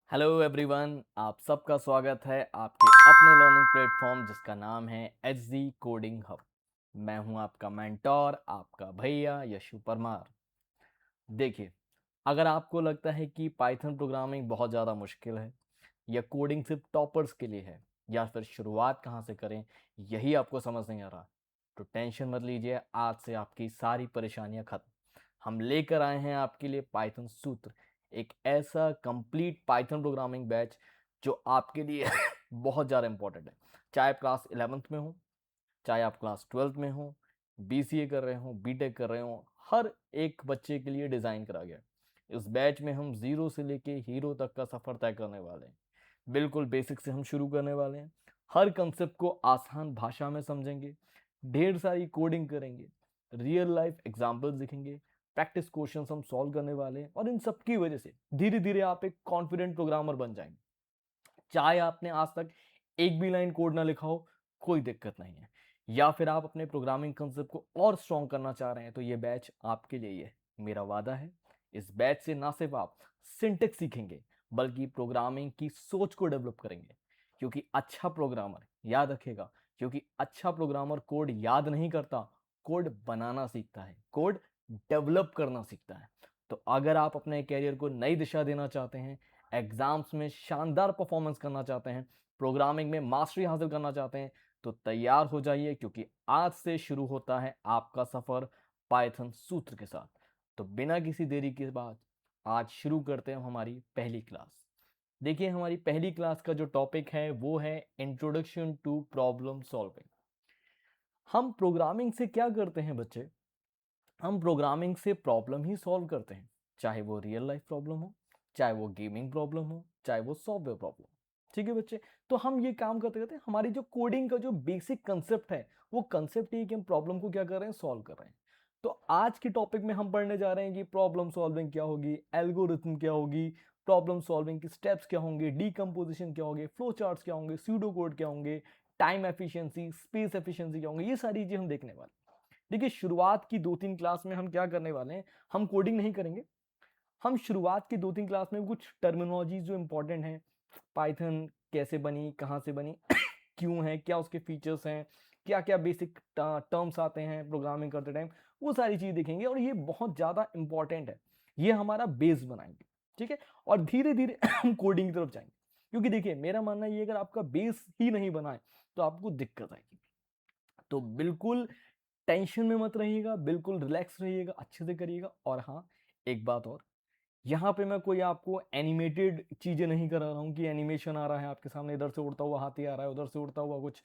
Hello everyone, आप सबका स्वागत है आपके अपने लर्निंग प्लेटफॉर्म जिसका नाम है एचजी कोडिंग हब। मैं हूं आपका मेंटोर, आपका भैया यशु परमार। देखिए, अगर आपको लगता है कि पाइथन प्रोग्रामिंग बहुत ज़्यादा मुश्किल है या कोडिंग सिर्फ टॉपर्स के लिए है या फिर शुरुआत कहाँ से करें, यही आपको समझ नहीं आ रहा, तो टेंशन मत लीजिए। आज से आपकी सारी परेशानियां खत्म। हम लेकर आए हैं आपके लिए पाइथन सूत्र, एक ऐसा कंप्लीट पाइथन प्रोग्रामिंग बैच जो आपके लिए बहुत ज़्यादा इंपॉर्टेंट है। चाहे आप क्लास 11th में हो, चाहे आप क्लास 12th में हो, बीसीए कर रहे हो, बीटेक कर रहे हो, हर एक बच्चे के लिए डिज़ाइन करा गया है। इस बैच में हम जीरो से लेके हीरो तक का सफ़र तय करने वाले हैं। बिल्कुल बेसिक से हम शुरू करने वाले हैं। हर कंसेप्ट को आसान भाषा में समझेंगे, ढेर सारी कोडिंग करेंगे, रियल लाइफ एग्जाम्पल्स दिखेंगे, प्रैक्टिस क्वेश्चन हम सॉल्व करने वाले हैं और इन सब की वजह से धीरे धीरे आप एक कॉन्फिडेंट प्रोग्रामर बन जाएंगे। चाहे आपने आज तक एक भी लाइन कोड ना लिखा हो, कोई दिक्कत नहीं है। या फिर आप अपने प्रोग्रामिंग कंसेप्ट को और स्ट्रॉन्ग करना चाह रहे हैं, तो ये बैच आपके लिए ही है। मेरा वादा है, इस बैच से ना सिर्फ आप सिंटेक्स सीखेंगे बल्कि प्रोग्रामिंग की सोच को डेवलप करेंगे। क्योंकि अच्छा प्रोग्रामर, याद रखेगा, क्योंकि अच्छा प्रोग्रामर कोड याद नहीं करता, कोड बनाना सीखता है, कोड डेवलप करना सीखता है। तो अगर आप अपने कैरियर को नई दिशा देना चाहते हैं, एग्जाम्स में शानदार परफॉर्मेंस करना चाहते हैं, प्रोग्रामिंग में मास्टरी हासिल करना चाहते हैं, तो तैयार हो जाइए, क्योंकि आज से शुरू होता है आपका सफर पाइथन सूत्र के साथ। तो बिना किसी देरी के बाद आज शुरू करते हैं हमारी पहली क्लास। देखिए, हमारी पहली क्लास का जो टॉपिक है वो है इंट्रोडक्शन टू प्रॉब्लम सॉल्विंग। हम प्रोग्रामिंग से क्या करते हैं बच्चे? हम प्रोग्रामिंग से प्रॉब्लम ही सॉल्व करते हैं, चाहे वो रियल लाइफ प्रॉब्लम हो, चाहे वो गेमिंग प्रॉब्लम हो, चाहे वो सॉफ्टवेयर प्रॉब्लम। ठीक है बच्चे, तो हम ये काम करते करते हमारी जो कोडिंग का जो बेसिक कंसेप्ट है, वो कंसेप्ट ही कि हम प्रॉब्लम को क्या कर रहे हैं, सॉल्व कर रहे हैं। तो आज के टॉपिक में हम पढ़ने जा रहे हैं कि प्रॉब्लम सॉल्विंग क्या होगी, एल्गोरिथम क्या होगी, प्रॉब्लम सॉल्विंग की स्टेप्स क्या होंगे, डीकम्पोजिशन क्या होंगे, फ्लो चार्ट्स क्या होंगे, स्यूडो कोड क्या होंगे, टाइम एफिशिएंसी, स्पेस एफिशिएंसी क्या होंगे, ये सारी चीजें हम देखने वाले हैं। देखिए, शुरुआत की 2-3 क्लास में हम क्या करने वाले हैं, हम कोडिंग नहीं करेंगे। हम शुरुआत की 2-3 क्लास में कुछ टर्मिनोलॉजी जो इंपॉर्टेंट हैं, पाइथन कैसे बनी, कहाँ से बनी, क्यों है, क्या उसके फीचर्स हैं, क्या क्या बेसिक टर्म्स आते हैं प्रोग्रामिंग करते टाइम, वो सारी चीज़ देखेंगे और ये बहुत ज़्यादा इंपॉर्टेंट है। ये हमारा बेस बनाएंगे, ठीक है। और धीरे धीरे हम कोडिंग की तरफ जाएंगे, क्योंकि देखिए, मेरा मानना ये, अगर आपका बेस ही नहीं बना है तो आपको दिक्कत आएगी। तो बिल्कुल टेंशन में मत रहिएगा, बिल्कुल रिलैक्स रहिएगा, अच्छे से करिएगा। और हाँ, एक बात और, यहाँ पे मैं कोई आपको एनिमेटेड चीजें नहीं करा रहा हूँ कि एनिमेशन आ रहा है आपके सामने, इधर से उड़ता हुआ हाथी आ रहा है, उधर से उड़ता हुआ कुछ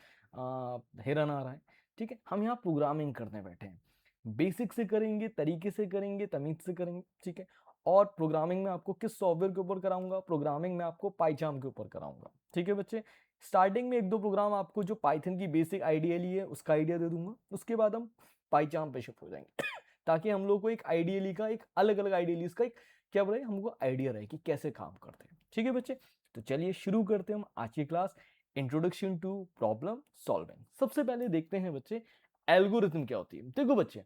हिरन आ रहा है। ठीक है, हम यहाँ प्रोग्रामिंग करने बैठे हैं, बेसिक से करेंगे, तरीके से करेंगे, तमीज से करेंगे। ठीक है, और प्रोग्रामिंग में आपको किस सॉफ्टवेयर के ऊपर कराऊंगा? प्रोग्रामिंग में आपको पाइचाम के ऊपर कराऊंगा। ठीक है बच्चे, स्टार्टिंग में 1-2 प्रोग्राम आपको जो पाइथन की बेसिक आइडिया ली है उसका आइडिया दे दूंगा, उसके बाद हम पाइचाम पे शिफ्ट हो जाएंगे ताकि हम लोग को एक आइडियली का, एक अलग अलग आइडियलीज का एक क्या बोले, हमको आइडिया रहे कि कैसे काम करते हैं। ठीक है बच्चे, तो चलिए शुरू करते हैं हम आज की class, introduction to problem solving. सबसे पहले देखते हैं बच्चे, एल्गोरिथम क्या होती है। देखो बच्चे,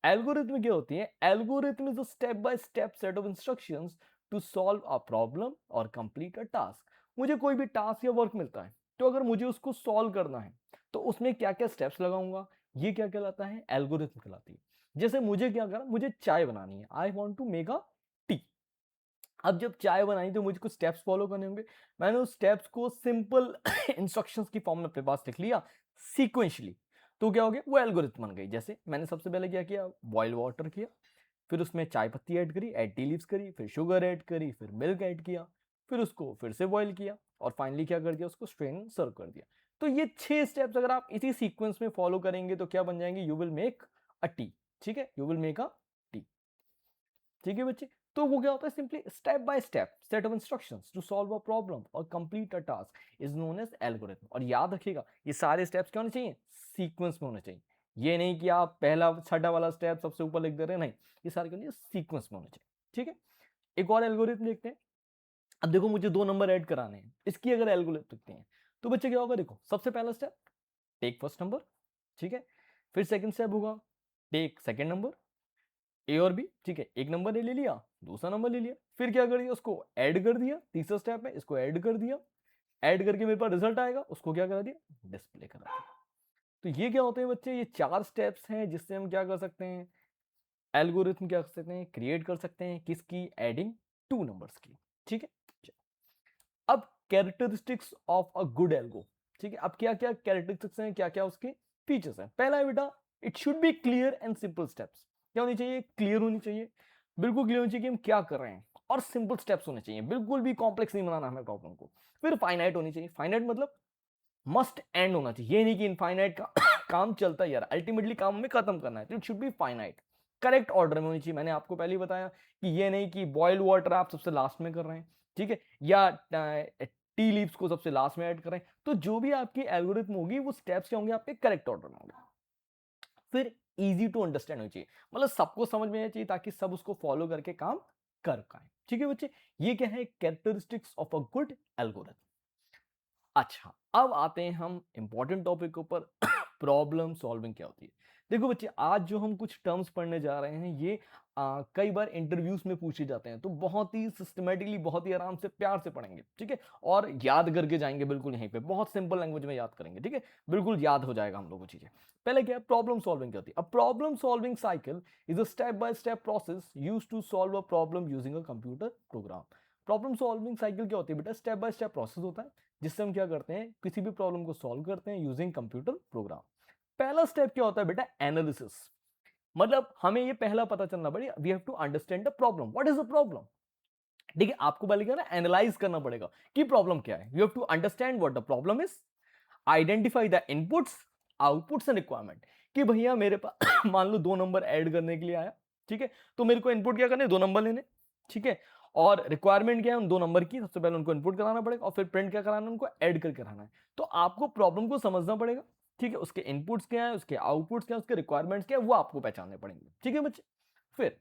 एल्गोरिथम क्या होती है? Algorithm is a step by step set of instructions to solve a problem और कंप्लीट अ टास्क। मुझे कोई भी टास्क या वर्क मिलता है, तो अगर मुझे उसको सॉल्व करना है तो उसमें क्या क्या स्टेप्स लगाऊंगा, ये क्या कहलाता है? एल्गोरिथम कहलाती है। जैसे मुझे क्या करना, मुझे चाय बनानी है, I want to make a tea. अब जब चाय बनाई तो मुझे कुछ स्टेप्स फॉलो करने होंगे। मैंने उस स्टेप्स को सिंपल इंस्ट्रक्शंस की फॉर्म में अपने पास लिख लिया सीक्वेंशली, तो क्या हो गया, वो एल्गोरिथम बन गई। जैसे मैंने सबसे पहले क्या किया, बॉयल वाटर किया, फिर उसमें चाय पत्ती ऐड करी, ऐड टी लीव्स करी, फिर शुगर ऐड करी, फिर मिल्क ऐड किया, फिर उसको फिर से बॉयल किया और फाइनली क्या कर दिया, उसको स्ट्रेन सर्व कर दिया। तो ये 6 स्टेप्स अगर आप इसी सीक्वेंस में फॉलो करेंगे तो क्या बन जाएंगे, you will make a tea. ठीक है, you will make a tea. ठीक है बच्चे, तो वो क्या होता है, simply step by step set of instructions to solve a problem और complete a task is known as algorithm. और याद रखिएगा, ये सारे स्टेप्स क्या होने चाहिए, सीक्वेंस में होने चाहिए। ये नहीं कि आप पहला छठा वाला स्टेप सबसे ऊपर लिख दे रहे हैं, नहीं, ये सारे क्या होने चाहिए, सीक्वेंस में होने चाहिए। ठीक है, एक और एल्गोरिथम देखते हैं। अब देखो, मुझे 2 नंबर ऐड कराने हैं, इसकी अगर एल्गोरिथम लिखते हैं तो बच्चे क्या होगा, देखो सबसे पहला स्टेप, टेक फर्स्ट नंबर। ठीक है, फिर सेकंड स्टेप होगा, टेक सेकंड नंबर, ए और बी, ठीक है, एक नंबर ले लिया, दूसरा नंबर ले लिया, फिर क्या कर दिया, उसको ऐड कर दिया, तीसरा स्टेप है इसको ऐड कर दिया, ऐड करके मेरे पास रिजल्ट आएगा, उसको क्या करा दिया, डिस्प्ले करा दिया। तो ये क्या होते हैं बच्चे, ये 4 स्टेप्स हैं जिससे हम क्या कर सकते हैं, एल्गोरिथम क्या कर सकते हैं, क्रिएट कर सकते हैं, किसकी, एडिंग 2 नंबर्स की, ठीक है। अब characteristics of a good algo, ठीक है, अब क्या क्या कैरेक्टरिस्टिक्स हैं, क्या क्या उसके फीचर्स हैं। पहला है बेटा, it should be clear and simple steps. क्या होनी चाहिए, क्लियर होनी चाहिए, बिल्कुल क्लियर होनी चाहिए कि हम क्या कर रहे हैं, और सिंपल स्टेप्स होने चाहिए, बिल्कुल भी कॉम्प्लेक्स नहीं बनाना हमें प्रॉब्लम को। फिर फाइनाइट होनी चाहिए, फाइनाइट मतलब मस्ट एंड होना चाहिए, ये नहीं कि इनफाइनाइट का काम चलता है यार, अल्टीमेटली काम में खत्म करना है, तो it should be finite. Correct order में होनी चाहिए, मैंने आपको पहले ही बताया कि ये नहीं कि बॉइल्ड वाटर आप सबसे लास्ट में कर रहे हैं, ठीक है, या टी लीव्स को सबसे लास्ट में ऐड कर रहे हैं। तो जो भी आपकी एल्गोरिथम होगी वो स्टेप्स क्या होंगे, आपके करेक्ट ऑर्डर में होंगे। फिर इजी टू अंडरस्टैंड होनी चाहिए, मतलब सबको समझ में आना चाहिए ताकि सब उसको फॉलो करके काम कर पाए, ठीक है बच्चे। ये क्या है, characteristics of a good algorithm. अच्छा, अब आते हैं हम इंपॉर्टेंट टॉपिक के ऊपर, प्रॉब्लम सॉल्विंग क्या होती है। देखो बच्चे, आज जो हम कुछ टर्म्स पढ़ने जा रहे हैं ये कई बार इंटरव्यूज में पूछे जाते हैं, तो बहुत ही सिस्टमेटिकली, बहुत ही आराम से, प्यार से पढ़ेंगे, ठीक है, और याद करके जाएंगे बिल्कुल यहीं पे, बहुत सिंपल लैंग्वेज में याद करेंगे, ठीक है, बिल्कुल याद हो जाएगा हम लोगों को चीजें। पहले क्या है, प्रॉब्लम सॉल्विंग क्या होती है। A problem solving cycle is a step by step process used to solve a problem using a computer program. Problem solving cycle क्या होती है बेटा, स्टेप बाय स्टेप प्रोसेस होता है जिससे हम क्या करते हैं, किसी भी प्रॉब्लम को सॉल्व करते हैं यूजिंग कंप्यूटर प्रोग्राम। पहला स्टेप क्या होता है बेटा, एनालिसिस। मतलब हमें ये पहला पता चलना पड़ेगा, we have to understand the problem, what is the problem. ठीक है, आपको पहले क्या ना, एनालाइज करना पड़ेगा कि प्रॉब्लम क्या है, you have to understand what the problem is, identify the inputs, outputs and requirement. कि भैया मेरे पास मान लो 2 नंबर ऐड करने के लिए आया, ठीक है, तो मेरे को इनपुट क्या करने, 2 नंबर लेने, ठीक है, और रिक्वायरमेंट क्या है, उन 2 नंबर की सबसे पहले उनको इनपुट कराना पड़ेगा, और फिर प्रिंट क्या कराना है, उनको ऐड करके कराना है। तो आपको प्रॉब्लम को समझना पड़ेगा, ठीक है, उसके इनपुट्स क्या है, उसके आउटपुट्स क्या है, उसके रिक्वायरमेंट्स क्या है, वो आपको पहचानने पड़ेंगे, ठीक है बच्चे। फिर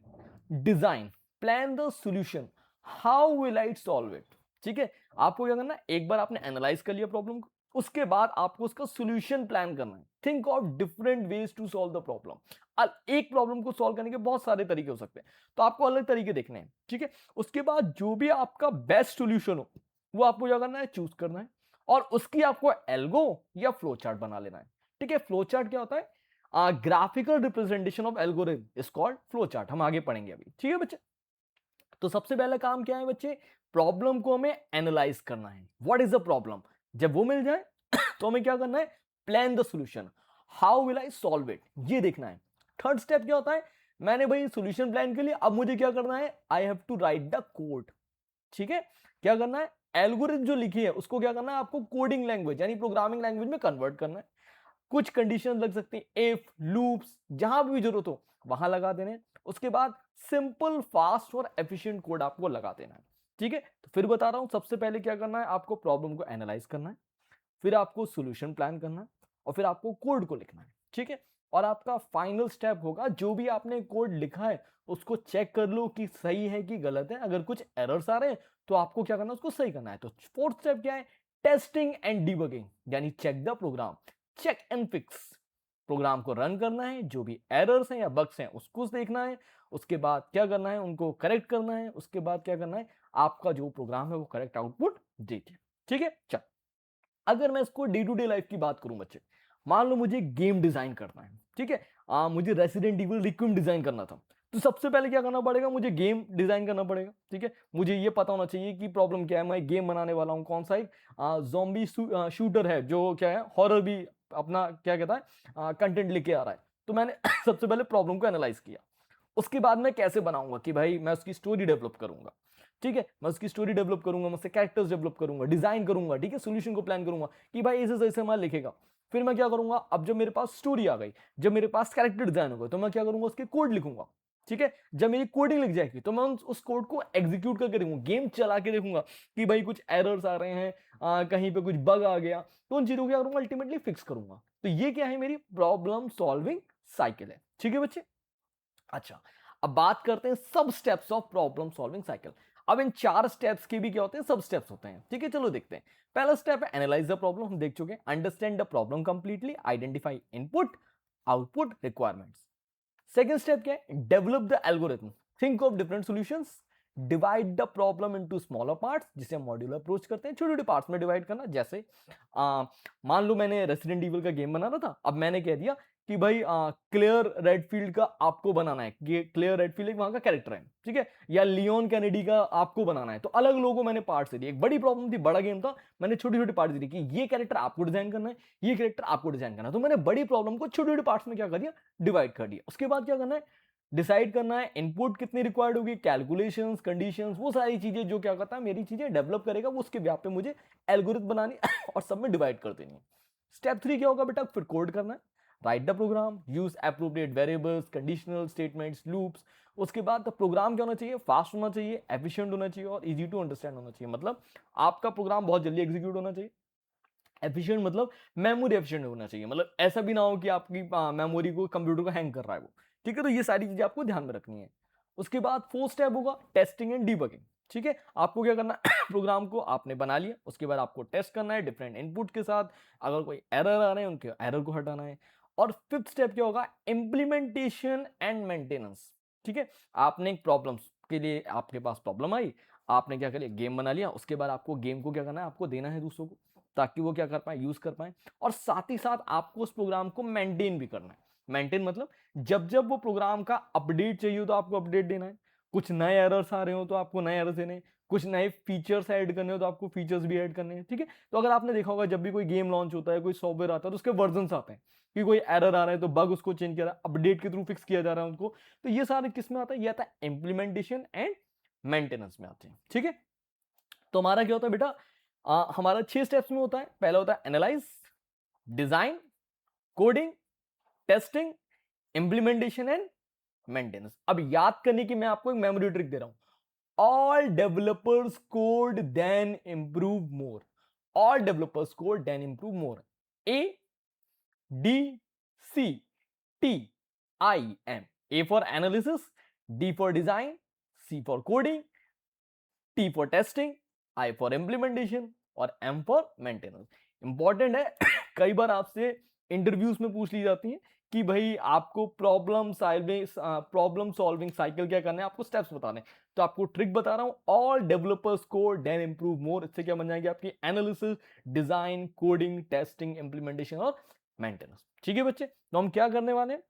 design, plan the solution, how will I solve it. ठीक है, आपको क्या करना है, एक बार आपने एनालाइज कर लिया प्रॉब्लम को, उसके बाद आपको उसका सॉल्यूशन प्लान करना है। Think of different ways to solve the problem. एक प्रॉब्लम को सॉल्व करने के बहुत सारे तरीके हो सकते हैं, तो आपको अलग तरीके देखने हैं, ठीक है। उसके बाद जो भी आपका बेस्ट सॉल्यूशन हो वो आपको क्या करना है, चूज करना है, और उसकी आपको एल्गो या फ्लो चार्ट बना लेना है, ठीक है। फ्लो चार्ट क्या होता है, graphical representation of algorithm is called flow chart, हम आगे पढ़ेंगे अभी, ठीक है बच्चे। तो सबसे पहला काम क्या है बच्चे, प्रॉब्लम को हमें एनालाइज करना है, व्हाट इज द प्रॉब्लम। जब वो मिल जाए तो हमें क्या करना है, plan the solution, how will I solve it, ये देखना है। थर्ड स्टेप क्या होता है, मैंने भाई सॉल्यूशन प्लान के लिए, अब मुझे क्या करना है, I have to write the code, ठीक है। क्या करना है, एल्गोरिथम जो लिखी है उसको क्या करना है, आपको कोडिंग लैंग्वेज यानी प्रोग्रामिंग लैंग्वेज में कन्वर्ट करना है। कुछ कंडीशन लग सकती है, इफ, लूप्स, जहां भी जरूरत हो वहां लगा देने। उसके बाद सिंपल, फास्ट और एफिशिएंट कोड आपको लगा देना है, ठीक है। तो फिर बता रहा हूं, सबसे पहले क्या करना है, आपको प्रॉब्लम को एनालाइज करना है, फिर आपको सॉल्यूशन प्लान करना है, और फिर आपको कोड को लिखना है, ठीक है। और आपका फाइनल स्टेप होगा, जो भी आपने कोड लिखा है उसको चेक कर लो कि सही है कि गलत है। अगर कुछ एरर्स आ रहे हैं तो आपको क्या करना है, उसको सही करना है। तो फोर्थ स्टेप क्या है, टेस्टिंग एंड डिबगिंग, यानी check the program, check and fix. Program को रन करना है, जो भी एरर्स हैं या बग्स हैं उसको देखना है, उसके बाद क्या करना है, उनको करेक्ट करना है, उसके बाद क्या करना है, आपका जो प्रोग्राम है वो करेक्ट आउटपुट देते, ठीक है। चल, अगर मैं इसको डे टू डे लाइफ की बात करूं बच्चे, मान लो मुझे गेम डिजाइन करना है, ठीक है, मुझे रेसिडेंट इविल रिक्विम डिजाइन करना था। तो सबसे पहले क्या करना पड़ेगा, मुझे गेम डिजाइन करना पड़ेगा, ठीक है। मुझे ये पता होना चाहिए कि प्रॉब्लम क्या है, मैं गेम बनाने वाला हूं कौन सा, एक ज़ॉम्बी शूटर है जो क्या है, हॉरर भी अपना क्या कहता है कंटेंट लेके आ रहा है। तो मैंने सबसे पहले प्रॉब्लम को एनालाइज किया, उसके बाद मैं कैसे बनाऊंगा कि भाई मैं उसकी स्टोरी डेवलप करूंगा, ठीक है, मैं उसकी स्टोरी डेवलप करूंगा, मैं उससे कैरेक्टर्स डेवलप करूंगा, डिजाइन करूंगा, ठीक है, सॉल्यूशन को प्लान करूंगा कि भाई इसे ऐसे मैं लिखेगा। फिर मैं क्या करूंगा, अब जब मेरे पास स्टोरी आ गई, जब मेरे पास कैरेक्टर डिजाइन हो गया, तो मैं क्या करूंगा, उसके कोड लिखूंगा, ठीक है। जब मेरी कोडिंग लिख जाएगी तो मैं उस कोड को एग्जीक्यूट करके देखूंगा, गेम चला के देखूंगा कि भाई कुछ एरर्स आ रहे हैं, कहीं पे कुछ बग आ गया, तो उन चीजों को क्या करूंगा, अल्टीमेटली फिक्स करूंगा। तो ये क्या है, मेरी प्रॉब्लम सॉल्विंग साइकिल है, ठीक है बच्चे। अच्छा, अब बात करते हैं सब steps of problem solving cycle. अब इन 4 स्टेप्स के भी क्या होते हैं, सब स्टेप्स होते हैं, ठीक है। चलो देखते हैं। पहला स्टेप है एनालाइज द प्रॉब्लम, हम देख चुके हैं। Understand the problem completely, identify input, output, requirements. Second step क्या है, develop the algorithm, think of different solutions, divide the problem into smaller parts, जिसे हम मॉड्यूलर अप्रोच करते हैं, छोटे छोटे पार्ट्स में डिवाइड करना। जैसे मान लो मैंने रेसिडेंट इविल का गेम बनाना था, अब मैंने कह दिया कि भाई क्लियर रेडफील्ड का आपको बनाना है, ये क्लियर रेडफील्ड एक वहां का कैरेक्टर है, ठीक है, या लियोन कैनेडी का आपको बनाना है, तो अलग लोगों को मैंने पार्ट्स दे दिए। एक बड़ी प्रॉब्लम थी, बड़ा गेम था, मैंने छोटे छोटे पार्ट्स दिए कि ये कैरेक्टर आपको डिजाइन करना है, ये कैरेक्टर आपको डिजाइन करना है, तो मैंने बड़ी प्रॉब्लम को छोटे छोटे पार्ट्स में क्या कर दिया, डिवाइड कर दिया। उसके बाद क्या करना है, डिसाइड करना है इनपुट कितनी रिक्वायर्ड होगी, कैलकुलेशंस, कंडीशंस, वो सारी चीजें जो क्या करता है मेरी चीजें डेवलप करेगा, वो उसके व्याप पे मुझे एल्गोरिथम बनानी और सब में डिवाइड कर देनी है। स्टेप 3 क्या होगा बेटा, फिर कोड करना है, write the program, use appropriate variables, conditional statements, loops. उसके बाद प्रोग्राम क्या होना चाहिए, फास्ट होना चाहिए, एफिशिएंट होना चाहिए और इजी टू अंडरस्टैंड होना चाहिए। मतलब आपका प्रोग्राम बहुत जल्दी एग्जीक्यूट होना चाहिए। एफिशिएंट मतलब मेमोरी एफिशिएंट होना चाहिए, मतलब ऐसा भी ना हो कि आपकी मेमोरी को कंप्यूटर को हैंग कर रहा है वो, ठीक है। तो ये सारी चीजें आपको ध्यान में रखनी है। उसके बाद फोर्थ स्टेप होगा टेस्टिंग एंड डीबगिंग, ठीक है। आपको क्या करना है प्रोग्राम को आपने बना लिया, उसके बाद आपको टेस्ट करना है डिफरेंट इनपुट के साथ, अगर कोई एरर आ रहे हैं उनके एरर को हटाना है। और फिफ्थ स्टेप क्या होगा, इम्प्लीमेंटेशन एंड मेंटेनेंस, ठीक है। आपने एक प्रॉब्लम के लिए, आपके पास प्रॉब्लम आई, आपने क्या कर लिया, गेम बना लिया, उसके बाद आपको गेम को क्या करना है, आपको देना है दूसरों को, ताकि वो क्या कर पाए, यूज कर पाए। और साथ ही साथ आपको उस प्रोग्राम को मेंटेन भी करना है। मेंटेन मतलब जब जब वो प्रोग्राम का अपडेट चाहिए हो तो आपको अपडेट देना है, कुछ नए एरर्स आ रहे हो तो आपको नए एरर्स देने हैं, कुछ नए फीचर्स ऐड करने हो तो आपको फीचर्स भी ऐड करने हैं, ठीक है। तो अगर आपने देखा होगा, जब भी कोई गेम लॉन्च होता है, कोई सॉफ्टवेयर आता है, तो उसके वर्जन आते हैं कि कोई एरर आ रहा है तो बग उसको चेंज किया, अपडेट के थ्रू फिक्स किया जा रहा है उनको। तो ये सारे किस में आता है, ये आता है इंप्लीमेंटेशन एंड मेंटेनेंस में आते हैं, ठीक है। तो हमारा क्या होता है बेटा, हमारा 6 स्टेप्स में होता है। पहला होता है analyse, design, coding, testing, implementation and maintenance. अब याद करने की मैं आपको एक मेमोरी ट्रिक दे रहा हूं, all developers code then improve more, all developers code then improve more, A D C T I M, A for analysis, D for design, C for coding, T for testing, I for implementation और M for maintenance. Important है कई बार आपसे interviews में पूछ ली जाती है कि भाई आपको प्रॉब्लम सॉल्विंग साइकिल क्या करना है, आपको स्टेप्स बताने। तो आपको ट्रिक बता रहा हूं, all developers code then improve more. इससे क्या बन जाएंगे आपकी analysis, design, coding, testing, implementation और मेंटेनेंस, ठीक है बच्चे। तो हम क्या करने वाले हैं,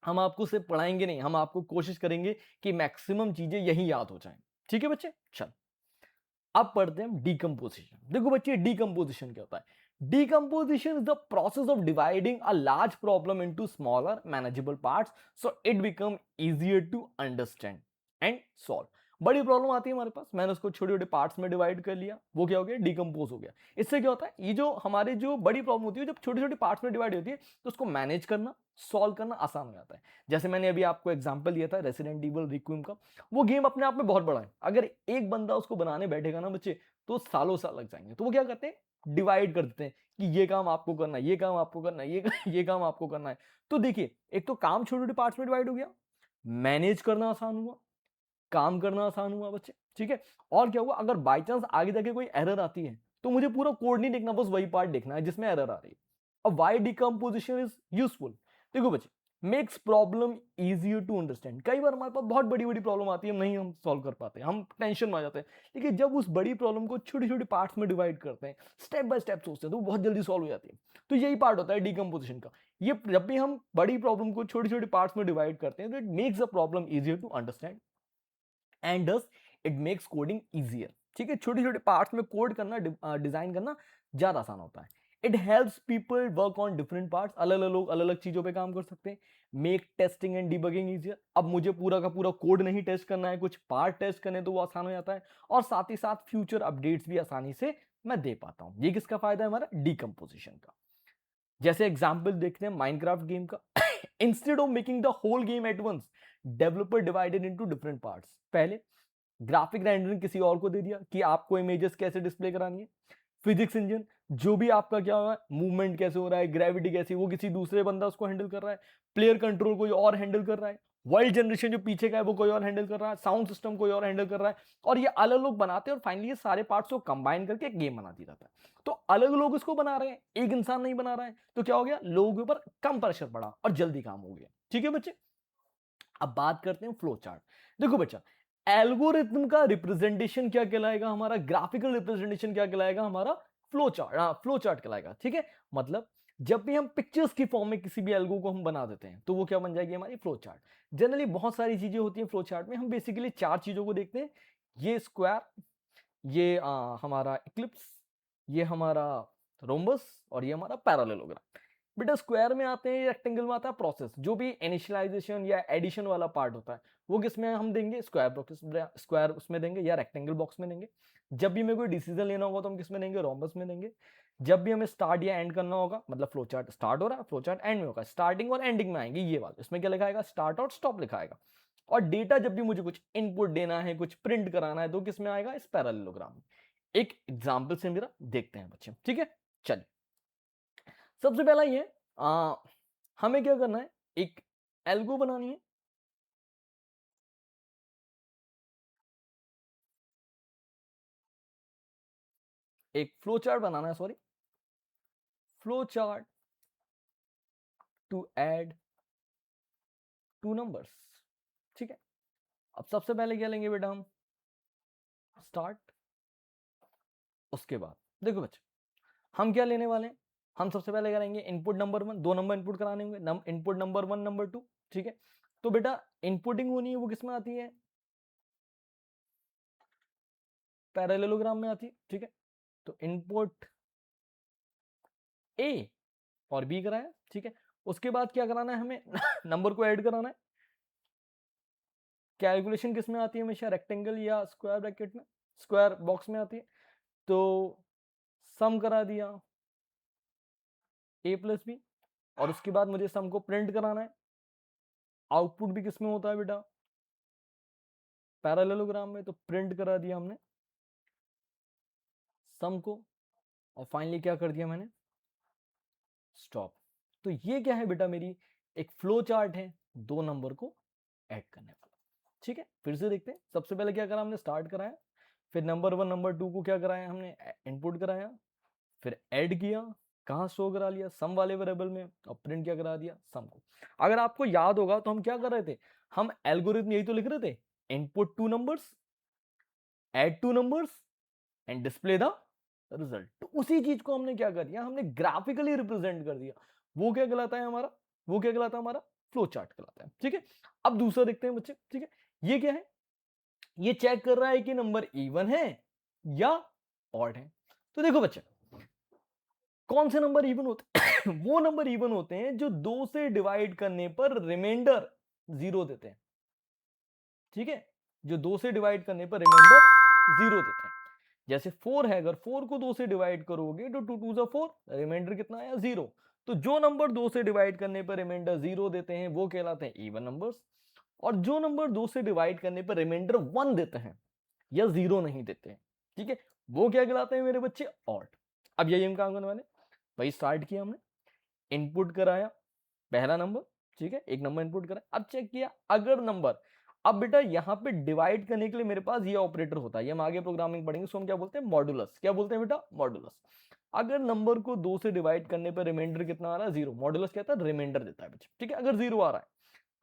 हम आपको सिर्फ पढ़ाएंगे नहीं, हम आपको कोशिश करेंगे कि मैक्सिमम चीजें यही याद हो जाएं, ठीक है बच्चे। चल अब पढ़ते हैं डीकंपोजिशन। देखो बच्चे, डीकंपोजिशन क्या होता है, decomposition is the process of dividing a large problem into smaller manageable parts so it become easier to understand and solve. बड़ी प्रॉब्लम आती है हमारे पास, मैंने उसको छोटे छोटे पार्ट्स में डिवाइड कर लिया, वो क्या हो गया, डीकंपोज हो गया। इससे क्या होता है, ये जो हमारे जो बड़ी प्रॉब्लम होती है, जब छोटे छोटे पार्ट्स में डिवाइड होती है तो उसको मैनेज करना, सॉल्व करना आसान हो जाता है। जैसे मैंने अभी आपको एग्जांपल दिया था रेसिडेंट इविल रिक्विएम का, वो गेम अपने आप में बहुत बड़ा है, अगर एक बंदा उसको बनाने बैठेगा ना बच्चे, तो सालों साल लग जाएंगे। तो वो क्या करते हैं, डिवाइड कर देते हैं कि ये काम आपको करना है, ये काम आपको करना है, ये काम आपको करना है। तो देखिए, एक तो काम छोटे छोटे पार्ट्स में डिवाइड हो गया, मैनेज करना आसान हुआ, काम करना आसान हुआ बच्चे, ठीक है। और क्या हुआ, अगर बाई चांस आगे जाके कोई एरर आती है तो मुझे पूरा कोड नहीं देखना, बस वही पार्ट देखना है जिसमें एरर आ रही है। अब वाई डिकम्पोजिशन इज यूजफुल, देखो बच्चे, makes problem easier to understand. कई बार हमारे पास बहुत बड़ी बड़ी प्रॉब्लम आती है, हम नहीं हम सॉल्व कर पाते, हम टेंशन में आ जाते हैं। लेकिन जब उस बड़ी प्रॉब्लम को छोटे छोटे पार्ट्स में डिवाइड करते हैं, स्टेप बाय स्टेप सोचते हैं, तो वो बहुत जल्दी सॉल्व हो जाती है। तो यही पार्ट होता है डिकम्पोजिशन का। ये जब भी हम बड़ी प्रॉब्लम को छोटे छोटे पार्ट्स में डिवाइड करते हैं, तो it makes the problem easier to understand and does it makes coding easier, ठीक है। छोटे छोटे पार्ट्स में कोड करना, डिजाइन करना ज्यादा आसान होता है। It helps people work on different parts, अलग अलग लोग अलग अलग चीजों पे काम कर सकते हैं। Make testing and debugging easier, अब मुझे पूरा का पूरा कोड नहीं टेस्ट करना है, कुछ पार्ट टेस्ट करने तो वो आसान हो जाता है। और साथ ही साथ फ्यूचर अपडेट्स भी आसानी से मैं दे पाता हूं। ये किसका फायदा है, हमारा डिकम्पोजिशन का। जैसे एग्जाम्पल देखते हैं माइनक्राफ्ट गेम का। Instead of making the whole game at once, developer divided into different parts. पहले ग्राफिक रेंडरिंग किसी और को दे दिया कि आपको इमेजेस कैसे डिस्प्ले करानी है। फिजिक्स इंजन, जो भी आपका क्या हो रहा है, मूवमेंट कैसे हो रहा है, ग्रेविटी कैसी, वो किसी दूसरे बंदा उसको हैंडल कर रहा है। प्लेयर कंट्रोल कोई और हैंडल कर रहा है। वर्ल्ड जनरेशन जो पीछे का है वो कोई और हैंडल कर रहा है। साउंड सिस्टम कोई और हैंडल कर रहा है। और ये अलग लोग बनाते हैं और फाइनली ये सारे पार्ट्स को कंबाइन करके एक गेम बना दिया जाता है। तो अलग लोग इसको बना रहे हैं, एक इंसान नहीं बना रहा है, तो क्या हो गया, लोगों के ऊपर कम प्रेशर पड़ा और जल्दी काम हो गया, ठीक है बच्चे। अब बात करते हैं फ्लो चार्ट। देखो बच्चा, एल्गोरिथम का रिप्रेजेंटेशन क्या कहलाएगा हमारा, ग्राफिकल रिप्रेजेंटेशन क्या कहलाएगा हमारा, फ्लो चार्ट। हाँ, फ्लो चार्ट कहलाएगा, ठीक है। मतलब जब भी हम पिक्चर्स की फॉर्म में किसी भी एल्गो को हम बना देते हैं तो वो क्या बन जाएगी हमारी फ्लो चार्ट। जनरली बहुत सारी चीजें होती हैं फ्लो चार्ट में, हम बेसिकली चार चीजों को देखते हैं। ये स्क्वायर, ये हमारा इक्लिप्स, ये हमारा रोम्बस और ये हमारा पैरेललोग्राम। बेटा स्क्वायर में आते हैं, रेक्टेंगल में आता है प्रोसेस, जो भी इनिशियलाइजेशन या एडिशन वाला पार्ट होता है वो किस में हम देंगे, स्क्वायर बॉक्स, स्क्वायर उसमें देंगे या रेक्टेंगल बॉक्स में देंगे। जब भी हमें कोई डिसीजन लेना होगा तो हम किस में देंगे, रोम्बस में देंगे। जब भी हमें स्टार्ट या एंड करना होगा, मतलब फ्लो चार्ट स्टार्ट हो रहा है, फ्लो चार्ट एंड में होगा, स्टार्टिंग और एंडिंग में आएंगे ये वाला, इसमें क्या लिखाएगा, स्टार्ट और स्टॉप लिखाएगा। और डेटा जब भी मुझे कुछ इनपुट देना है, कुछ प्रिंट कराना है, तो किस में आएगा, इस पैरेललोग्राम में। एक एग्जांपल से मेरा देखते हैं बच्चे, ठीक है। चलिए सबसे पहला ये हमें क्या करना है, एक एल्गो बनानी है। एक फ्लो चार्ट बनाना है, sorry, flow chart to add two numbers, ठीक है। अब सबसे पहले क्या लेंगे बेटा हम, स्टार्ट। उसके बाद देखो बच्चे, हम क्या लेने वाले हैं, हम सबसे पहले करेंगे इनपुट नंबर 1, दो नंबर इनपुट कराने होंगे, इनपुट नंबर 1 नंबर 2, ठीक है। तो बेटा इनपुटिंग होनी है वो किसमें आती है, पैरेललोग्राम में आती है, ठीक है। तो इनपुट ए और बी कराया, ठीक है। उसके बाद क्या कराना है हमें नंबर को ऐड कराना है। कैलकुलेशन किस में आती है हमेशा, रेक्टेंगल या स्क्वायर ब्रैकेट में, स्क्वायर बॉक्स में आती है। तो सम करा दिया ए प्लस बी, और उसके बाद मुझे सम को प्रिंट कराना है। आउटपुट भी किस में होता है बेटा, पैरेललोग्राम में, तो प्रिंट करा दिया हमने सम को, और फाइनली क्या कर दिया मैंने, स्टॉप। तो ये क्या है बेटा, मेरी एक फ्लो चार्ट है दो नंबर को ऐड करने वाला, ठीक है। फिर से देखते हैं, सबसे पहले क्या करा हमने, स्टार्ट कराया, फिर नंबर 1 नंबर 2 को क्या कराया हमने, इनपुट कराया, फिर ऐड किया, कहाँ शो करा लिया, सम वाले वेरिएबल में, और प्रिंट क्या करा दिया, सम को। अगर आपको याद होगा तो हम क्या कर रहे थे, हम एल्गोरिथम यही तो लिख रहे थे, input two numbers, add two numbers and display the result. तो उसी चीज को हमने क्या कर दिया, हमने ग्राफिकली रिप्रेजेंट कर दिया। वो क्या कहलाता है हमारा, वो क्या कहलाता है हमारा, फ्लो चार्ट कहलाता है, ठीक है। अब दूसरा देखते हैं बच्चे, ठीक है। ये क्या है, ये चेक कर रहा है कि नंबर इवन है या ऑड है। तो देखो बच्चे, कौन से नंबर इवन होते हैं वो नंबर इवन होते हैं जो 2 से डिवाइड करने पर रिमाइंडर 0 देते हैं, ठीक है। जो 2 से डिवाइड करने पर रिमाइंडर 0 देते हैं। जैसे 4 है, अगर 4 को 2 से डिवाइड करोगे तो 2 2 जा 4, रिमाइंडर कितना आया, 0। तो जो नंबर 2 से डिवाइड करने पर रिमाइंडर 0 देते हैं वो कहलाते हैं इवन नंबर्स। और जो नंबर 2 से डिवाइड करने पर रिमाइंडर 1 देते हैं या 0 नहीं देते हैं, ठीक है, वो क्या कहलाते हैं मेरे बच्चे, ऑड। अब यही हम काम करने वाले, भाई स्टार्ट किया हमने, इनपुट कराया पहला नंबर, ठीक है, एक नंबर इनपुट करा, अब चेक किया अगर नंबर, अब बेटा यहां पे डिवाइड करने के लिए मेरे पास ये ऑपरेटर होता है, ये हम आगे प्रोग्रामिंग पढ़ेंगे, उसको हम क्या बोलते हैं, मॉडुलस। क्या बोलते हैं बेटा, मॉडुलस। अगर नंबर को 2 से डिवाइड करने पर रिमाइंडर कितना आ रहा है, 0, मॉडुलस कहता है रिमाइंडर देता है बच्चे, ठीक है। अगर 0 आ रहा है,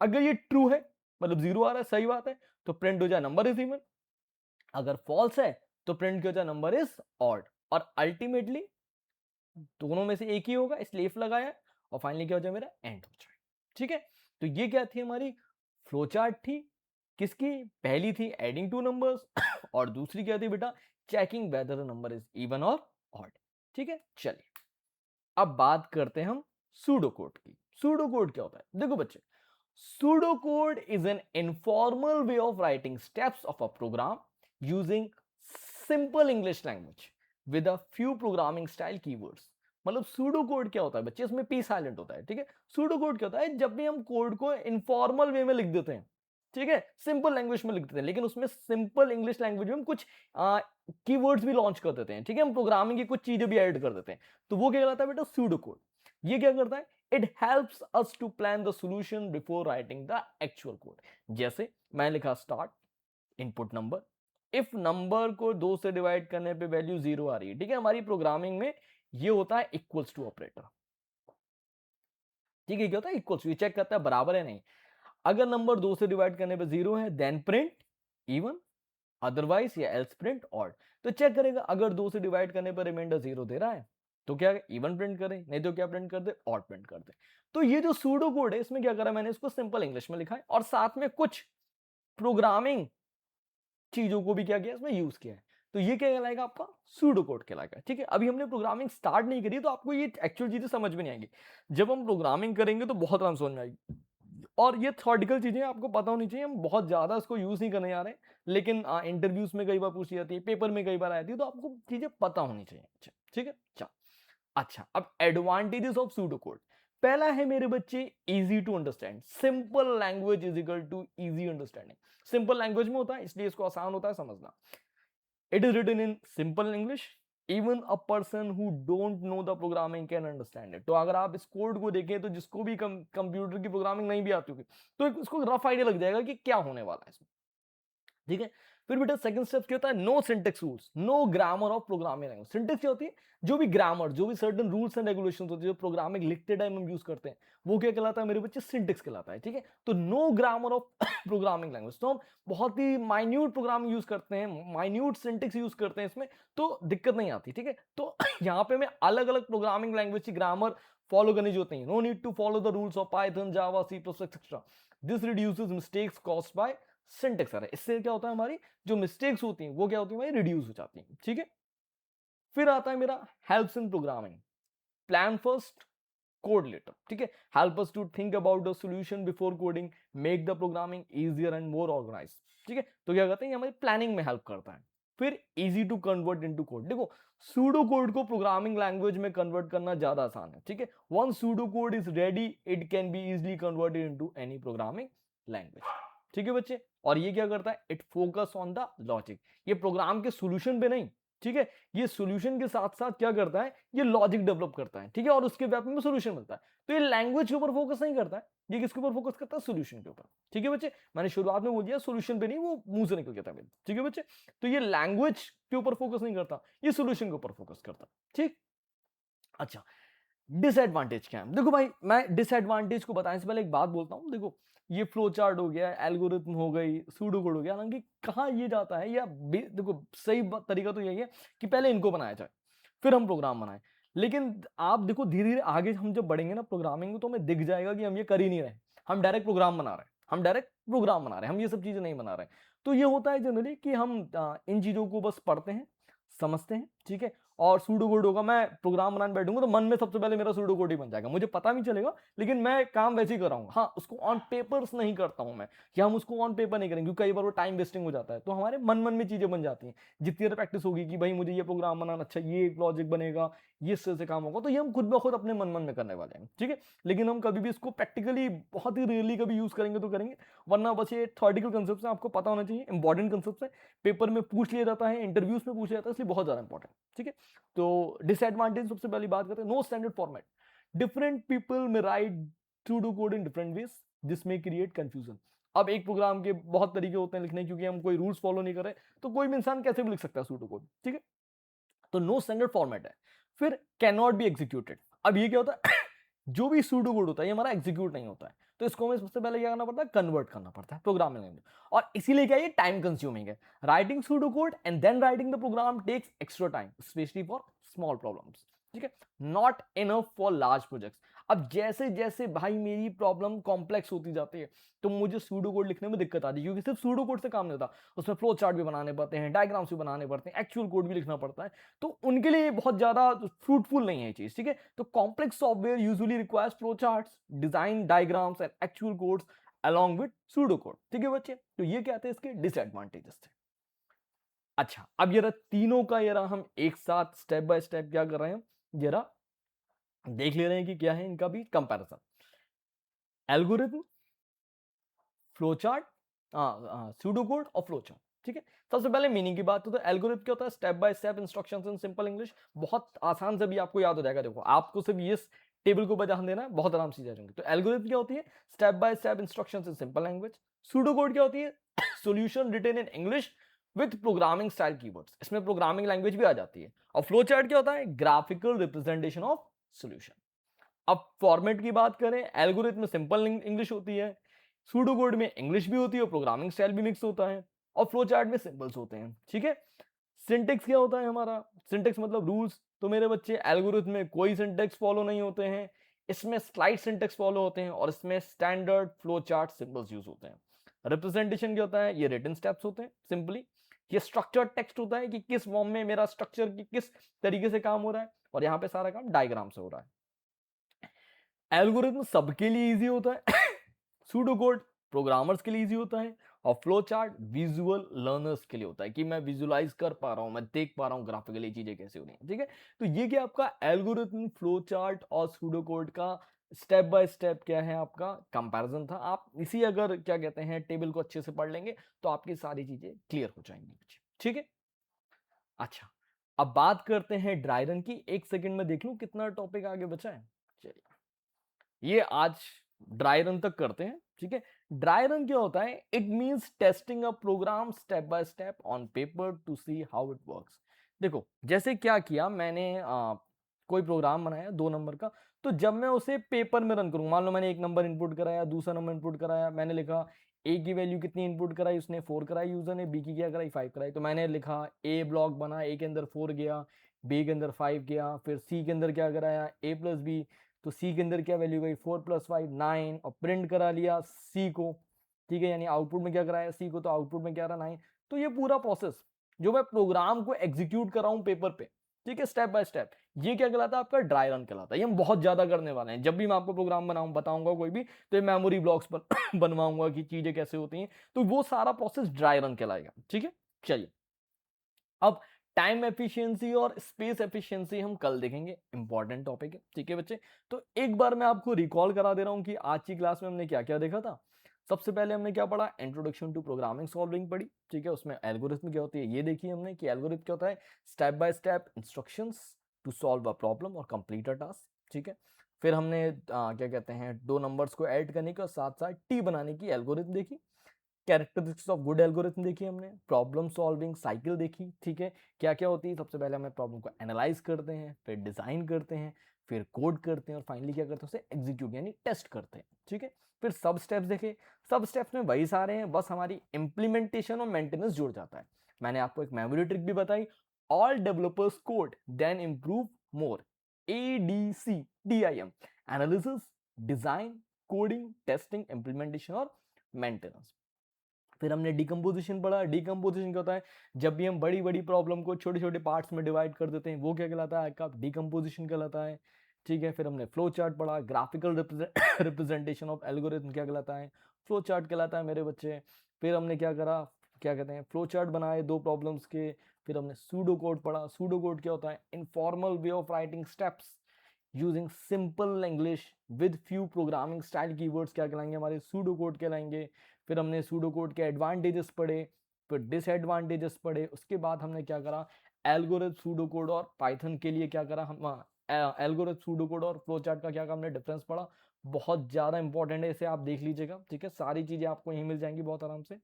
अगर ये ट्रू है मतलब 0 आ रहा है, सही बात है, तो प्रिंट हो जाए नंबर इज इवन। अगर फॉल्स है तो प्रिंट हो जाए नंबर इज ऑड। और अल्टीमेटली दोनों में से एक ही होगा, इसलिए इफ लगाया, और फाइनली क्या हो जाए मेरा, एंड हो जाए, ठीक है। तो ये क्या थी हमारी फ्लो चार्ट थी, किसकी, पहली थी एडिंग टू नंबर्स और दूसरी क्या थी बेटा, checking whether the number is even और ऑड, ठीक है। चलिए अब बात करते हैं हम सूडो कोड की। सूडो कोड क्या होता है, देखो बच्चे, pseudo code is an informal way of writing steps of a program using simple English language with a few programming style keywords. मतलब सूडो कोड क्या होता है बच्चे, इसमें पी साइलेंट होता है, ठीक है। सूडो कोड क्या होता है, जब भी हम कोड को इनफॉर्मल वे में लिख देते हैं, ठीक है, सिंपल लैंग्वेज में लिख देते हैं, लेकिन उसमें सिंपल इंग्लिश लैंग्वेज में हम कुछ कीवर्ड्स भी लॉन्च कर देते हैं, ठीक है, हम प्रोग्रामिंग की कुछ चीजें भी ऐड कर देते हैं, तो वो क्या कहलाता है बेटा, सूडो कोड। ये क्या करता है, it helps us to plan the solution before writing the actual code. जैसे मैं लिखा start, input number, if number को 2 से डिवाइड करने पे वैल्यू 0 आ रही है, ठीक है, हमारी प्रोग्रामिंग में ये होता है इक्वल्स टू ऑपरेटर, ठीक है, क्या होता है, इक्वल्स टू, ये चेक करता है बराबर है नहीं। अगर नंबर 2 से डिवाइड करने पे 0 है देन प्रिंट इवन, अदरवाइज या एल्स प्रिंट ऑड। तो चेक करेगा अगर 2 से डिवाइड करने पर रिमाइंडर 0 दे रहा है तो क्या इवन प्रिंट करे, नहीं तो क्या प्रिंट कर दे, ऑड प्रिंट कर दे। तो ये जो सूडो कोड है इसमें क्या करा मैंने, इसको सिंपल इंग्लिश में लिखा है और साथ में कुछ प्रोग्रामिंग चीजों को भी क्या किया इसमें यूज किया है। तो ये क्या कहलाएगा आपका सूडो कोड कहलाएगा। ठीक है, अभी हमने प्रोग्रामिंग स्टार्ट नहीं करी तो आपको ये एक्चुअल चीजें समझ में नहीं आएंगी। जब हम प्रोग्रामिंग करेंगे तो बहुत आराम समझ में आएगी। और ये थ्योरेटिकल चीजें आपको पता होनी चाहिए, हम बहुत ज्यादा इसको यूज नहीं करने जा रहे हैं, लेकिन इंटरव्यूज में कई बार पूछी जाती है, पेपर में कई बार आती है, तो आपको चीजें पता होनी चाहिए। ठीक है, चल अच्छा, अब एडवांटेजेस ऑफ सूडो कोड। पहला है मेरे बच्चे easy to understand, simple language is equal to easy understanding. Simple language में होता है इसलिए इसको आसान होता है समझना। It is written in simple English, even a person who don't know the programming can understand it. तो अगर आप इस कोड को देखें तो जिसको भी कंप्यूटर की प्रोग्रामिंग नहीं भी आती होगी तो इसको रफ आइडिया लग जाएगा कि क्या होने वाला है इसमें। ठीक है, फिर बेटा सेकंड स्टेप क्या होता है, no syntax rules, no grammar of programming language. Syntax क्या होती है, जो भी ग्रामर, जो भी सर्टेन रूल्स एंड रेगुलेशंस होती है जो प्रोग्रामिंग लिखते टाइम हम यूज करते हैं, वो क्या कहलाता है मेरे बच्चे, सिंटेक्स कहलाता है। ठीक है, तो no grammar of programming language, तो हम बहुत ही माइन्यूट प्रोग्राम यूज करते हैं, माइन्यूट सिंटेक्स यूज करते हैं इसमें, तो दिक्कत नहीं आती। ठीक है, तो यहाँ पे मैं अलग अलग प्रोग्रामिंग लैंग्वेज की ग्रामर फॉलो करनी जो होती है, no need to follow the rules of Python, Java, C plus etcetera. This reduces mistakes caused by syntax error. इससे क्या होता है, हमारी जो मिस्टेक्स होती हैं वो क्या होती है भाई, रिड्यूस हो जाती हैं। ठीक है, फिर आता है मेरा helps in programming, plan first code later. ठीक है, help us to think about the solution before coding, make the programming easier and more organized. ठीक है, तो क्या कहते हैं ये हमारी प्लानिंग में हेल्प करता है। फिर easy to convert into code. देखो सूडो कोड को प्रोग्रामिंग लैंग्वेज में कन्वर्ट करना ज्यादा आसान है। ठीक है, one pseudo code is ready, it can be easily converted into any programming language. ठीक है बच्चे, और ये क्या करता है, it focus on the logic, ये प्रोग्राम के सॉल्यूशन पे नहीं। ठीक है, ये सॉल्यूशन के साथ साथ क्या करता है, ये लॉजिक डेवलप करता है। ठीक है, और उसके वेब में सॉल्यूशन मिलता है। तो ये लैंग्वेज के ऊपर फोकस नहीं करता है, ये किसके ऊपर फोकस करता है, सॉल्यूशन के ऊपर। ठीक है बच्चे, मैंने शुरुआत में बोल दिया सॉल्यूशन पे नहीं, वो मुंह से निकल गया था मेरे। ठीक है बच्चे, तो ये लैंग्वेज के ऊपर फोकस नहीं करता, ये सॉल्यूशन के ऊपर फोकस करता। ठीक, अच्छा डिसएडवांटेज क्या है, देखो भाई मैं डिसएडवांटेज को बताने से पहले एक बात बोलता हूं। देखो ये फ्लो चार्ट हो गया, एल्गोरिथम हो गई, सूडो कोड हो गया, हालांकि कहां ये जाता है, या देखो सही तरीका तो यही है कि पहले इनको बनाया जाए फिर हम प्रोग्राम बनाएं। लेकिन आप देखो धीरे धीरे आगे हम जब बढ़ेंगे ना प्रोग्रामिंग में, तो हमें दिख जाएगा कि हम ये कर ही नहीं रहे, हम डायरेक्ट प्रोग्राम बना रहे हैं, हम डायरेक्ट प्रोग्राम बना रहे हैं, हम ये सब चीजें नहीं बना रहे हैं। तो ये होता है जनरली कि हम इन चीजों को बस पढ़ते हैं, समझते हैं। ठीक है, और सूडो कोड होगा, मैं प्रोग्राम बनाने बैठूंगा तो मन में सबसे पहले मेरा सूडो कोड ही बन जाएगा, मुझे पता भी चलेगा, लेकिन मैं काम वैसे ही कर रहा हूँ। हाँ, उसको ऑन पेपर्स नहीं करता हूं मैं, कि हम उसको ऑन पेपर नहीं करेंगे क्योंकि कई बार वो टाइम वेस्टिंग हो जाता है। तो हमारे मन मन में चीजें बन जाती हैं, जितनी देर प्रैक्टिस होगी कि भाई मुझे ये प्रोग्राम बनाना, अच्छा ये एक लॉजिक बनेगा, ये इससे से काम होगा, तो ये हम खुद ब खुद अपने मन मन में करने वाले हैं। ठीक है, लेकिन हम कभी भी इसको प्रैक्टिकली बहुत ही रेयरली कभी यूज करेंगे तो करेंगे, वरना बस ये थ्योरेटिकल कंसेप्ट है, आपको पता होना चाहिए, इंपॉर्टेंट कंसेप्ट है, पेपर में पूछ लिया जाता है, इंटरव्यूज में पूछा जाता है, इसलिए बहुत ज्यादा इंपॉर्टेंट। ठीक है, तो डिसएडवांटेज सबसे पहली बात करते हैं, no standard format, different people may write pseudo code in different ways, this may create confusion. अब एक प्रोग्राम के बहुत तरीके होते हैं लिखने, क्योंकि हम कोई रूल्स फॉलो नहीं कर रहे, तो कोई भी इंसान कैसे भी लिख सकता है सूडो कोड। ठीक है, तो नो स्टैंडर्ड फॉर्मेट है। फिर कैन नॉट बी एग्जीक्यूटेड, अब ये क्या होता है जो भी सूडो कोड होता है ये हमारा एग्जीक्यूट नहीं होता है, तो इसको हमें सबसे पहले क्या करना पड़ता है, कन्वर्ट करना पड़ता है प्रोग्रामिंग लैंग्वेज। और इसीलिए क्या ये टाइम कंज्यूमिंग है, writing pseudo code and then writing the program takes extra time, specially for small problems. ठीक है, not enough for large projects. अब जैसे जैसे भाई मेरी प्रॉब्लम कॉम्प्लेक्स होती जाती है तो मुझे सूडो कोड लिखने में दिक्कत आती है, क्योंकि सिर्फ सूडो कोड से काम नहीं होता, उसमें फ्लो चार्ट भी बनाने पड़ते हैं, डायग्राम्स भी बनाने पड़ते हैं, एक्चुअल कोड भी लिखना पड़ता है, तो उनके लिए बहुत ज्यादा फ्रूटफुल नहीं है ये चीज। ठीक है, तो complex software usually requires flow charts, design diagrams and actual codes along with pseudo code. ठीक है बच्चे, तो ये क्या थे इसके डिसएडवांटेजेस थे। अच्छा, अब जरा तीनों का जरा हम एक साथ स्टेप बाय स्टेप क्या कर रहे हैं, जरा देख ले रहे हैं कि क्या है इनका भी comparison. Algorithm, flow chart, pseudo code और फ्लो चार्ट। ठीक है, सबसे पहले मीनिंग की बात तो एल्गोरिथम क्या होता है, step by step instructions in simple English, बहुत आसान से भी आपको याद हो जाएगा। देखो आपको सिर्फ ये टेबल को बजान देना है, बहुत आराम से जाएंगे। तो एल्गोरिथम क्या होती है, step by step instructions in simple language. Pseudo code क्या होती है, solution written in English with programming style keywords, इसमें प्रोग्रामिंग लैंग्वेज भी आ जाती है। और फ्लो चार्ट क्या होता है, ग्राफिकल रिप्रेजेंटेशन ऑफ सॉल्यूशन। अब फॉर्मेट की बात करें, एल्गोरिथम में सिंपल इंग्लिश होती है, सूडो कोड में इंग्लिश भी होती है और प्रोग्रामिंग स्टाइल भी मिक्स होता है, और फ्लो चार्ट में सिंबल्स होते हैं, ठीक है। सिंटेक्स क्या होता है हमारा, सिंटेक्स मतलब रूल्स। तो मेरे बच्चे एल्गोरिथम में कोई सिंटेक्स फॉलो नहीं होते हैं, इसमें स्लाइड सिंटेक्स फॉलो होते हैं, और इसमें standard flow chart symbols use होते हैं। रिप्रेजेंटेशन क्या होता है, ये रिटन स्टेप्स होते हैं सिंपली। ये स्ट्रक्चर्ड टेक्स्ट होता है कि किस फॉर्म में मेरा स्ट्रक्चर की किस तरीके से काम हो रहा है, और यहाँ पे सारा काम डायग्राम से हो रहा है। एल्गोरिथम सबके लिए इजी होता है सूडो कोड प्रोग्रामर्स के लिए इजी होता है, और फ्लो चार्ट विजुअल लर्नर्स के लिए होता है कि मैं विजुअलाइज कर पा रहा हूं, मैं देख पा रहा हूं ग्राफिकली चीजें कैसे हो रही हैं, ठीक है। तो ये क्या आपका एल्गोरिथम, फ्लो चार्ट और सूडो कोड का स्टेप बाय स्टेप क्या है आपका कंपैरिजन था। आप इसी अगर क्या कहते हैं टेबल को अच्छे से पढ़ लेंगे तो आपकी सारी चीजें क्लियर हो जाएंगी, ठीक है। अच्छा, अब बात करते हैं ड्राई रन की। एक सेकंड में देख लूं कितना टॉपिक आगे बचा है। चलिए, ये आज ड्राई रन तक करते हैं, ठीक है। ड्राई रन क्या होता है, it means testing a program step by step on paper to see how it works. देखो, जैसे क्या किया मैंने, कोई प्रोग्राम बनाया 2 नंबर का, तो जब मैं उसे पेपर में रन करूँ, मान लो मैंने 1 नंबर इनपुट कराया, दूसरा नंबर इनपुट कराया, मैंने लिखा ए की वैल्यू कितनी इनपुट कराई, उसने 4 कराई, यूजर ने बी की क्या कराई, 5 कराई। तो मैंने लिखा ए ब्लॉक बना, ए के अंदर 4 गया, बी के अंदर 5 गया, फिर सी के अंदर क्या कराया, ए प्लस बी, तो सी के अंदर क्या वैल्यू गई, 4 + 5 9, और प्रिंट करा लिया सी को, ठीक है, यानी आउटपुट में क्या कराया सी को, तो आउटपुट में क्या रहा 9। तो ये पूरा प्रोसेस जो मैं प्रोग्राम को एग्जीक्यूट कर रहा हूं पेपर पे, ठीक है, स्टेप बाय स्टेप, ये क्या कहलाता है आपका ड्राई रन कहलाता है। ये हम बहुत ज्यादा करने वाले हैं, जब भी मैं आपको प्रोग्राम बनाऊं बताऊंगा कोई भी, तो ये मेमोरी ब्लॉक्स पर बनवाऊंगा कि चीजें कैसे होती हैं, तो वो सारा प्रोसेस ड्राई रन कहलाएगा, ठीक है। चलिए, अब टाइम एफिशिएंसी और स्पेस एफिशिएंसी हम कल देखेंगे, इंपॉर्टेंट टॉपिक है, ठीक है बच्चे। तो एक बार मैं आपको रिकॉल करा दे रहा हूं कि आज की क्लास में हमने क्या क्या देखा था। सबसे पहले हमने क्या पढ़ा, इंट्रोडक्शन टू प्रोग्रामिंग सॉल्विंग पढ़ी, ठीक है। उसमें एल्गोरिथम क्या होती है ये देखी हमने कि एल्गोरिथम क्या होता है, step by step instructions to solve a problem और कंप्लीट अ टास्क, ठीक है। फिर हमने क्या कहते हैं 2 नंबर्स को ऐड करने की और साथ साथ टी बनाने की एल्गोरिथम देखी। कैरेक्टरिस्टिक्स ऑफ गुड एल्गोरिथम देखी हमने, प्रॉब्लम सॉल्विंग साइकिल देखी, ठीक है। क्या क्या होती है, सबसे पहले हमें प्रॉब्लम को एनालाइज करते हैं, फिर डिजाइन करते हैं, फिर कोड करते हैं, और फाइनली क्या करते हैं उसे एग्जीक्यूट यानी टेस्ट करते हैं, ठीक है। फिर सब स्टेप्स देखे, सब स्टेप्स में वही सारे हैं, बस हमारी इंप्लीमेंटेशन और मेंटेनेंस जुड़ जाता है। मैंने आपको एक मेमोरी ट्रिक भी बताई, all developers code then improve more, ADCDIM, analysis, design, coding, testing, implementation और मेंटेनेंस। फिर हमने डिकम्पोजिशन पढ़ा। डिकम्पोजिशन क्या होता है, जब भी हम बड़ी बड़ी प्रॉब्लम को छोटे छोटे पार्ट्स में डिवाइड कर देते हैं, वो क्या कहलाता है आपका डिकम्पोजिशन कहलाता है, ठीक है। फिर हमने फ्लो चार्ट पढ़ा, ग्राफिकल रिप्रेजेंटेशन ऑफ एल्गोरिथम क्या कहलाता है, फ्लो चार्ट कहलाता है मेरे बच्चे। फिर हमने क्या करा, क्या कहते हैं फ्लो चार्ट बनाए 2 प्रॉब्लम्स के। फिर हमने सूडो कोड पढ़ा। सूडो कोड क्या होता है, informal way of writing steps using simple English with few programming style keywords क्या कहलाएंगे, हमारे सूडो कोड कहलाएंगे। फिर हमने सूडो कोड के एडवांटेजेस पढ़े, फिर डिसएडवांटेजेस पढ़े। उसके बाद हमने क्या करा, एल्गोरिथम, सूडो कोड और पाइथन के लिए क्या करा हम, एल्गोरिथम, सूडो कोड और फ्लो चार्ट का क्या हमने डिफरेंस पढ़ा। बहुत ज़्यादा इंपॉर्टेंट है, इसे आप देख लीजिएगा, ठीक है। सारी चीज़ें आपको यहीं मिल जाएंगी बहुत आराम से।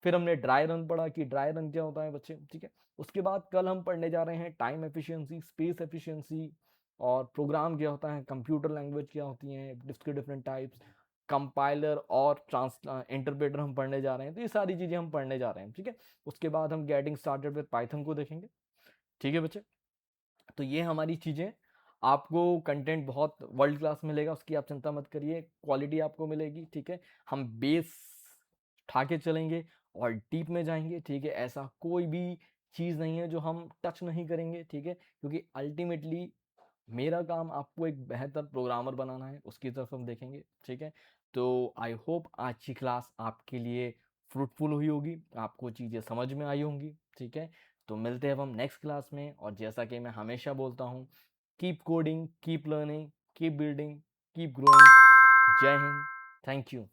फिर हमने ड्राई रन पढ़ा कि ड्राई रन क्या होता है बच्चे, ठीक है। उसके बाद कल हम पढ़ने जा रहे हैं टाइम एफिशिएंसी, स्पेस एफिशिएंसी, और प्रोग्राम क्या होता है, कंप्यूटर लैंग्वेज क्या होती हैं, इसके डिफरेंट टाइप्स, कंपाइलर और इंटरप्रेटर हम पढ़ने जा रहे हैं। तो ये सारी चीज़ें हम पढ़ने जा रहे हैं, ठीक है। उसके बाद हम गेटिंग स्टार्टेड विद पाइथन को देखेंगे, ठीक है बच्चे। तो ये हमारी चीज़ें, आपको कंटेंट बहुत वर्ल्ड क्लास मिलेगा, उसकी आप चिंता मत करिए, क्वालिटी आपको मिलेगी, ठीक है। हम बेस उठा के चलेंगे और डीप में जाएंगे, ठीक है। ऐसा कोई भी चीज़ नहीं है जो हम टच नहीं करेंगे, ठीक है, क्योंकि अल्टीमेटली मेरा काम आपको एक बेहतर प्रोग्रामर बनाना है, उसकी तरफ हम देखेंगे, ठीक है। तो आई होप आज की क्लास आपके लिए फ्रूटफुल हुई होगी, आपको चीज़ें समझ में आई होंगी, ठीक है। तो मिलते हैं अब हम नेक्स्ट क्लास में, और जैसा कि मैं हमेशा बोलता हूँ, keep coding, keep learning, keep building, keep growing. जय हिंद, थैंक यू।